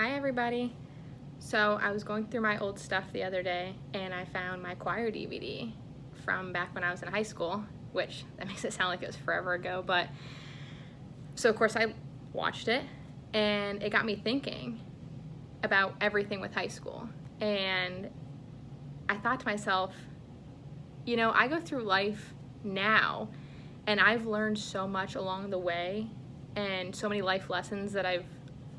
Hi everybody. So I was going through my old stuff the other day and I found my choir DVD from back when I was in high school, which that makes it sound like it was forever ago, but so of course I watched it and it got me thinking about everything with high school. And I thought to myself, you know, I go through life now and I've learned so much along the way and so many life lessons that I've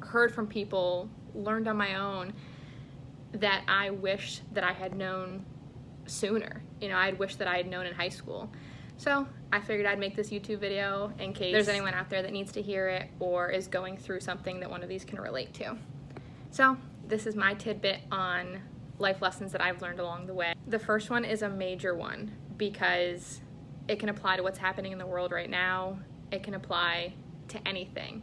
heard from people, learned on my own, that I wish that I had known sooner. You know, I'd wish that I had known in high school. So I figured I'd make this YouTube video in case there's anyone out there that needs to hear it or is going through something that one of these can relate to. So this is my tidbit on life lessons that I've learned along the way. The first one is a major one because it can apply to what's happening in the world right now. It can apply to anything.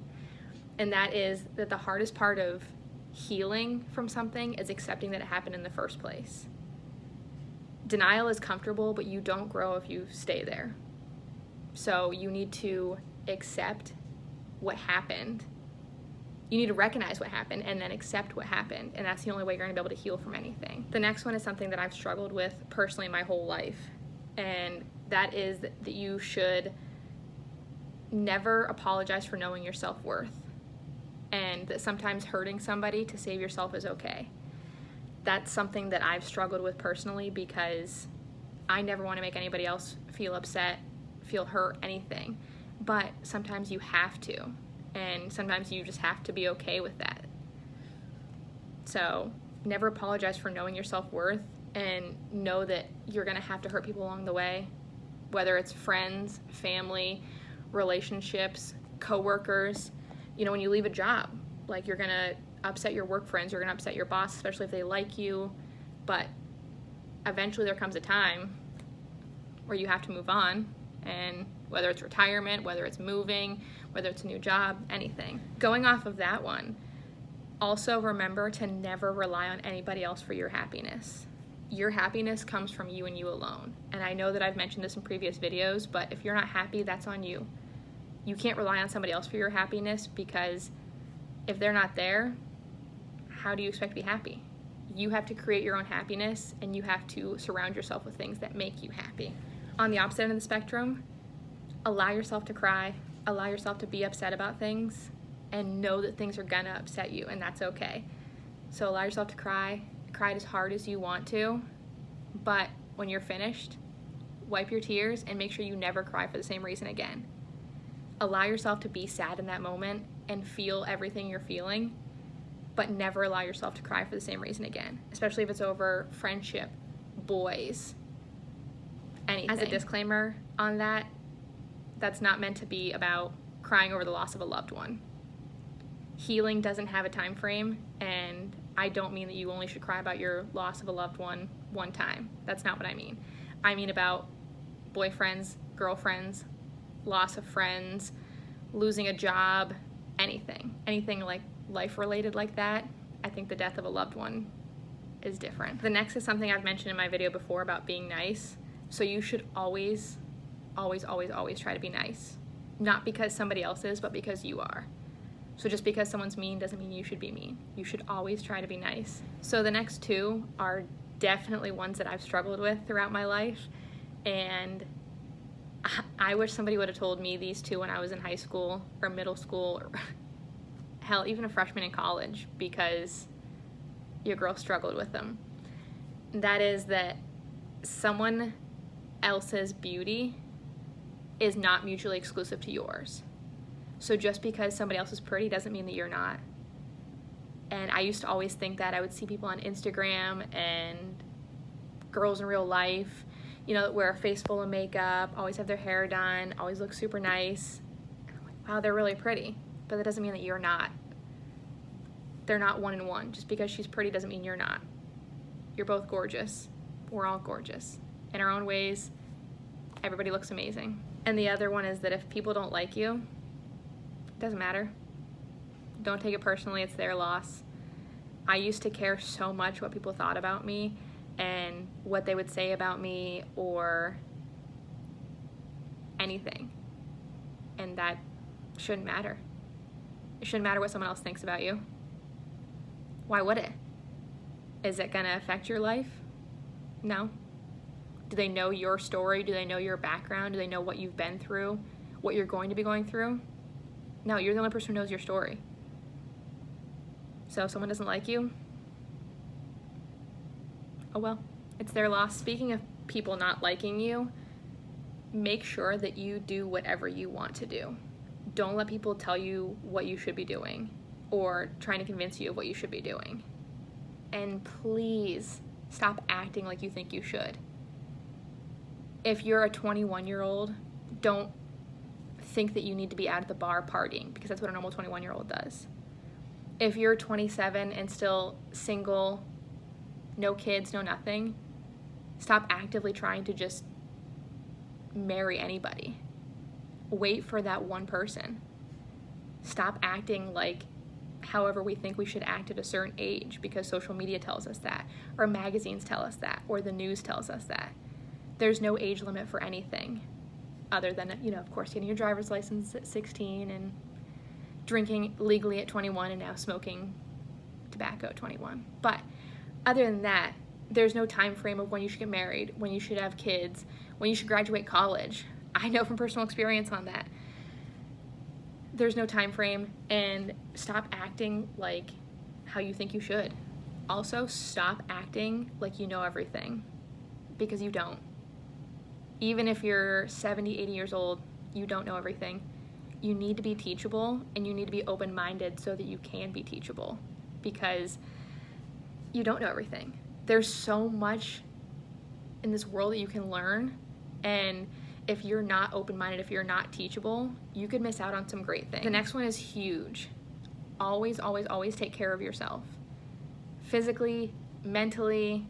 And that is that the hardest part of healing from something is accepting that it happened in the first place. Denial is comfortable, but you don't grow if you stay there. So you need to accept what happened. You need to recognize what happened and then accept what happened. And that's the only way you're gonna be able to heal from anything. The next one is something that I've struggled with personally my whole life. And that is that you should never apologize for knowing your self-worth. And that sometimes hurting somebody to save yourself is okay. That's something that I've struggled with personally because I never want to make anybody else feel upset, feel hurt, anything. But sometimes you have to, and sometimes you just have to be okay with that. So never apologize for knowing your self-worth and know that you're gonna have to hurt people along the way, whether it's friends, family, relationships, coworkers. You know, when you leave a job, like you're gonna upset your work friends, you're gonna upset your boss, especially if they like you, but eventually there comes a time where you have to move on, and whether it's retirement, whether it's moving, whether it's a new job, anything. Going off of that one, also remember to never rely on anybody else for your happiness. Your happiness comes from you and you alone. And I know that I've mentioned this in previous videos, but if you're not happy, that's on you. You can't rely on somebody else for your happiness because if they're not there, how do you expect to be happy? You have to create your own happiness and you have to surround yourself with things that make you happy. On the opposite end of the spectrum, allow yourself to cry, allow yourself to be upset about things, and know that things are gonna upset you, and that's okay. So allow yourself to cry as hard as you want to, but when you're finished, wipe your tears and make sure you never cry for the same reason again. Allow yourself to be sad in that moment and feel everything you're feeling, but never allow yourself to cry for the same reason again, especially if it's over friendship, boys, anything. As a disclaimer on that, that's not meant to be about crying over the loss of a loved one. Healing doesn't have a time frame, and I don't mean that you only should cry about your loss of a loved one one time. That's not what I mean. I mean about boyfriends, girlfriends, loss of friends, losing a job, anything like life related like that. I think the death of a loved one is different. The next is something I've mentioned in my video before about being nice. So you should always try to be nice. Not because somebody else is, but because you are. So just because someone's mean doesn't mean you should be mean. You should always try to be nice. So the next two are definitely ones that I've struggled with throughout my life, and I wish somebody would have told me these two when I was in high school or middle school or hell, even a freshman in college, because your girl struggled with them. That is that someone else's beauty is not mutually exclusive to yours. So just because somebody else is pretty doesn't mean that you're not. And I used to always think that. I would see people on Instagram and girls in real life, you know, that wear a face full of makeup, always have their hair done, always look super nice. And I'm like, wow, they're really pretty. But that doesn't mean that you're not. They're not one and one. Just because she's pretty doesn't mean you're not. You're both gorgeous. We're all gorgeous. In our own ways, everybody looks amazing. And the other one is that if people don't like you, it doesn't matter. Don't take it personally, it's their loss. I used to care so much what people thought about me and what they would say about me or anything. And that shouldn't matter. It shouldn't matter what someone else thinks about you. Why would it? Is it gonna affect your life? No. Do they know your story? Do they know your background? Do they know what you've been through? What you're going to be going through? No, you're the only person who knows your story. So if someone doesn't like you, oh well, it's their loss. Speaking of people not liking you, make sure that you do whatever you want to do. Don't let people tell you what you should be doing or trying to convince you of what you should be doing. And please stop acting like you think you should. If you're a 21-year-old, don't think that you need to be out at the bar partying, because that's what a normal 21-year-old does. If you're 27 and still single, no kids, no nothing, stop actively trying to just marry anybody. Wait for that one person. Stop acting like however we think we should act at a certain age because social media tells us that, or magazines tell us that, or the news tells us that. There's no age limit for anything other than, of course, getting your driver's license at 16 and drinking legally at 21 and now smoking tobacco at 21. But other than that, there's no time frame of when you should get married, when you should have kids, when you should graduate college. I know from personal experience on that. There's no time frame, and stop acting like how you think you should. Also, stop acting like you know everything, because you don't. Even if you're 70, 80 years old, you don't know everything. You need to be teachable, and you need to be open-minded so that you can be teachable, because you don't know everything. There's so much in this world that you can learn, and if you're not open-minded, if you're not teachable, you could miss out on some great things. The next one is huge. Always, always, always take care of yourself. Physically, mentally,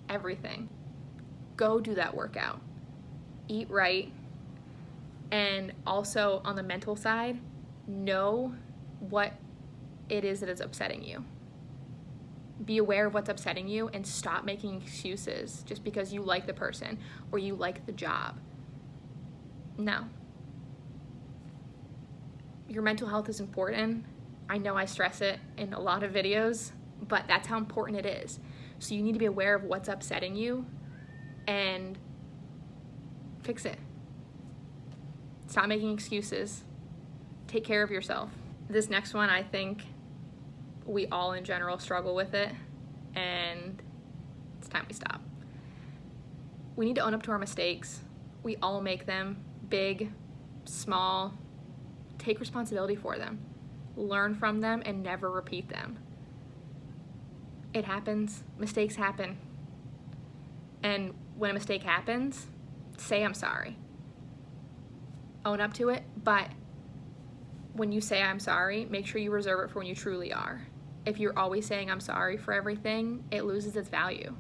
everything. Go do that workout. Eat right. And also on the mental side, know what it is that is upsetting you. Be aware of what's upsetting you and stop making excuses just because you like the person or you like the job. No. Your mental health is important. I know I stress it in a lot of videos, but that's how important it is. So you need to be aware of what's upsetting you and fix it. Stop making excuses. Take care of yourself. This next one, I think we all in general struggle with it, and it's time we stop. We need to own up to our mistakes. We all make them, big, small. Take responsibility for them. Learn from them and never repeat them. It happens. Mistakes happen. And when a mistake happens, say I'm sorry. Own up to it, but when you say I'm sorry, make sure you reserve it for when you truly are. If you're always saying I'm sorry for everything, it loses its value.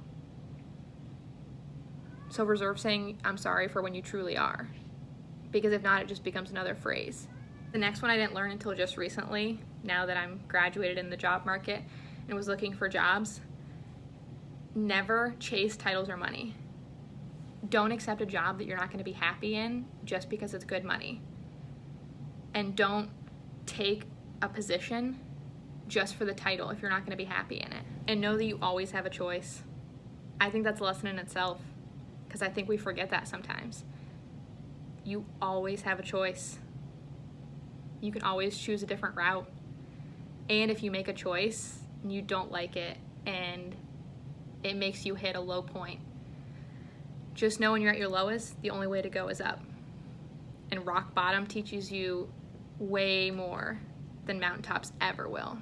So reserve saying I'm sorry for when you truly are, because if not, it just becomes another phrase. The next one I didn't learn until just recently, now that I'm graduated in the job market and was looking for jobs. Never chase titles or money. Don't accept a job that you're not going to be happy in just because it's good money. And don't take a position just for the title if you're not going to be happy in it. And know that you always have a choice. I think that's a lesson in itself, because I think we forget that sometimes. You always have a choice. You can always choose a different route. And if you make a choice and you don't like it and it makes you hit a low point, just know when you're at your lowest, the only way to go is up. And rock bottom teaches you way more than mountaintops ever will.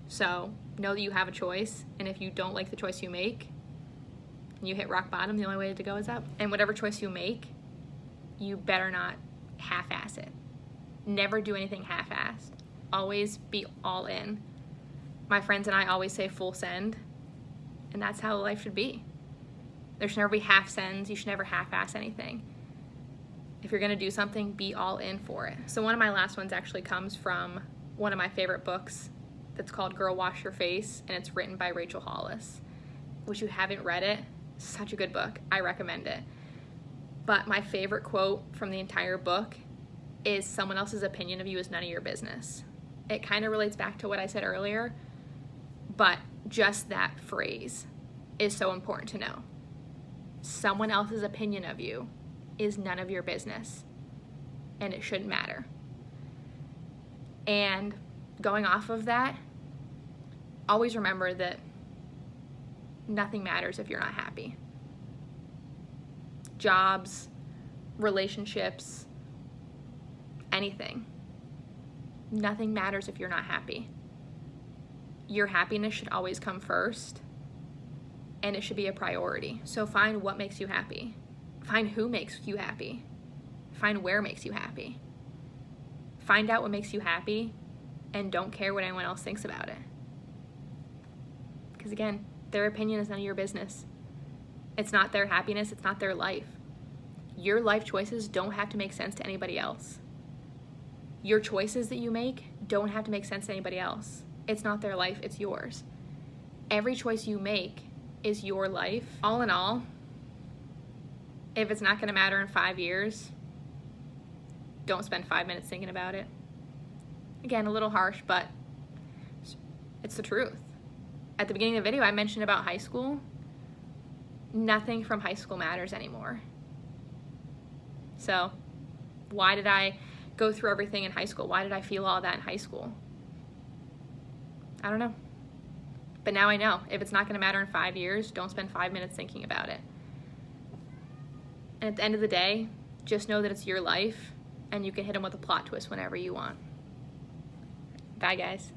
So know that you have a choice, and if you don't like the choice you make, and you hit rock bottom, the only way to go is up. And whatever choice you make, you better not half-ass it. Never do anything half-assed. Always be all in. My friends and I always say full send, and that's how life should be. There should never be half sends. You should never half-ass anything. If you're gonna do something, be all in for it. So one of my last ones actually comes from one of my favorite books that's called Girl Wash Your Face, and it's written by Rachel Hollis. Which, you haven't read it, such a good book. I recommend it. But my favorite quote from the entire book is, someone else's opinion of you is none of your business. It kind of relates back to what I said earlier. But just that phrase is so important to know. Someone else's opinion of you is none of your business, and it shouldn't matter. And going off of that, always remember that nothing matters if you're not happy. Jobs, relationships, anything. Nothing matters if you're not happy. Your happiness should always come first, and it should be a priority. So find what makes you happy. Find who makes you happy. Find where makes you happy. Find out what makes you happy, and don't care what anyone else thinks about it. Because again, their opinion is none of your business. It's not their happiness, it's not their life. Your life choices don't have to make sense to anybody else. Your choices that you make don't have to make sense to anybody else. It's not their life, it's yours. Every choice you make is your life. All in all, if it's not going to matter in 5 years, don't spend 5 minutes thinking about it. Again, a little harsh, but it's the truth. At the beginning of the video, I mentioned about high school. Nothing from high school matters anymore. So, why did I go through everything in high school? Why did I feel all that in high school? I don't know. But now I know. If it's not going to matter in 5 years, don't spend 5 minutes thinking about it. And at the end of the day, just know that it's your life, and you can hit them with a plot twist whenever you want. Bye, guys.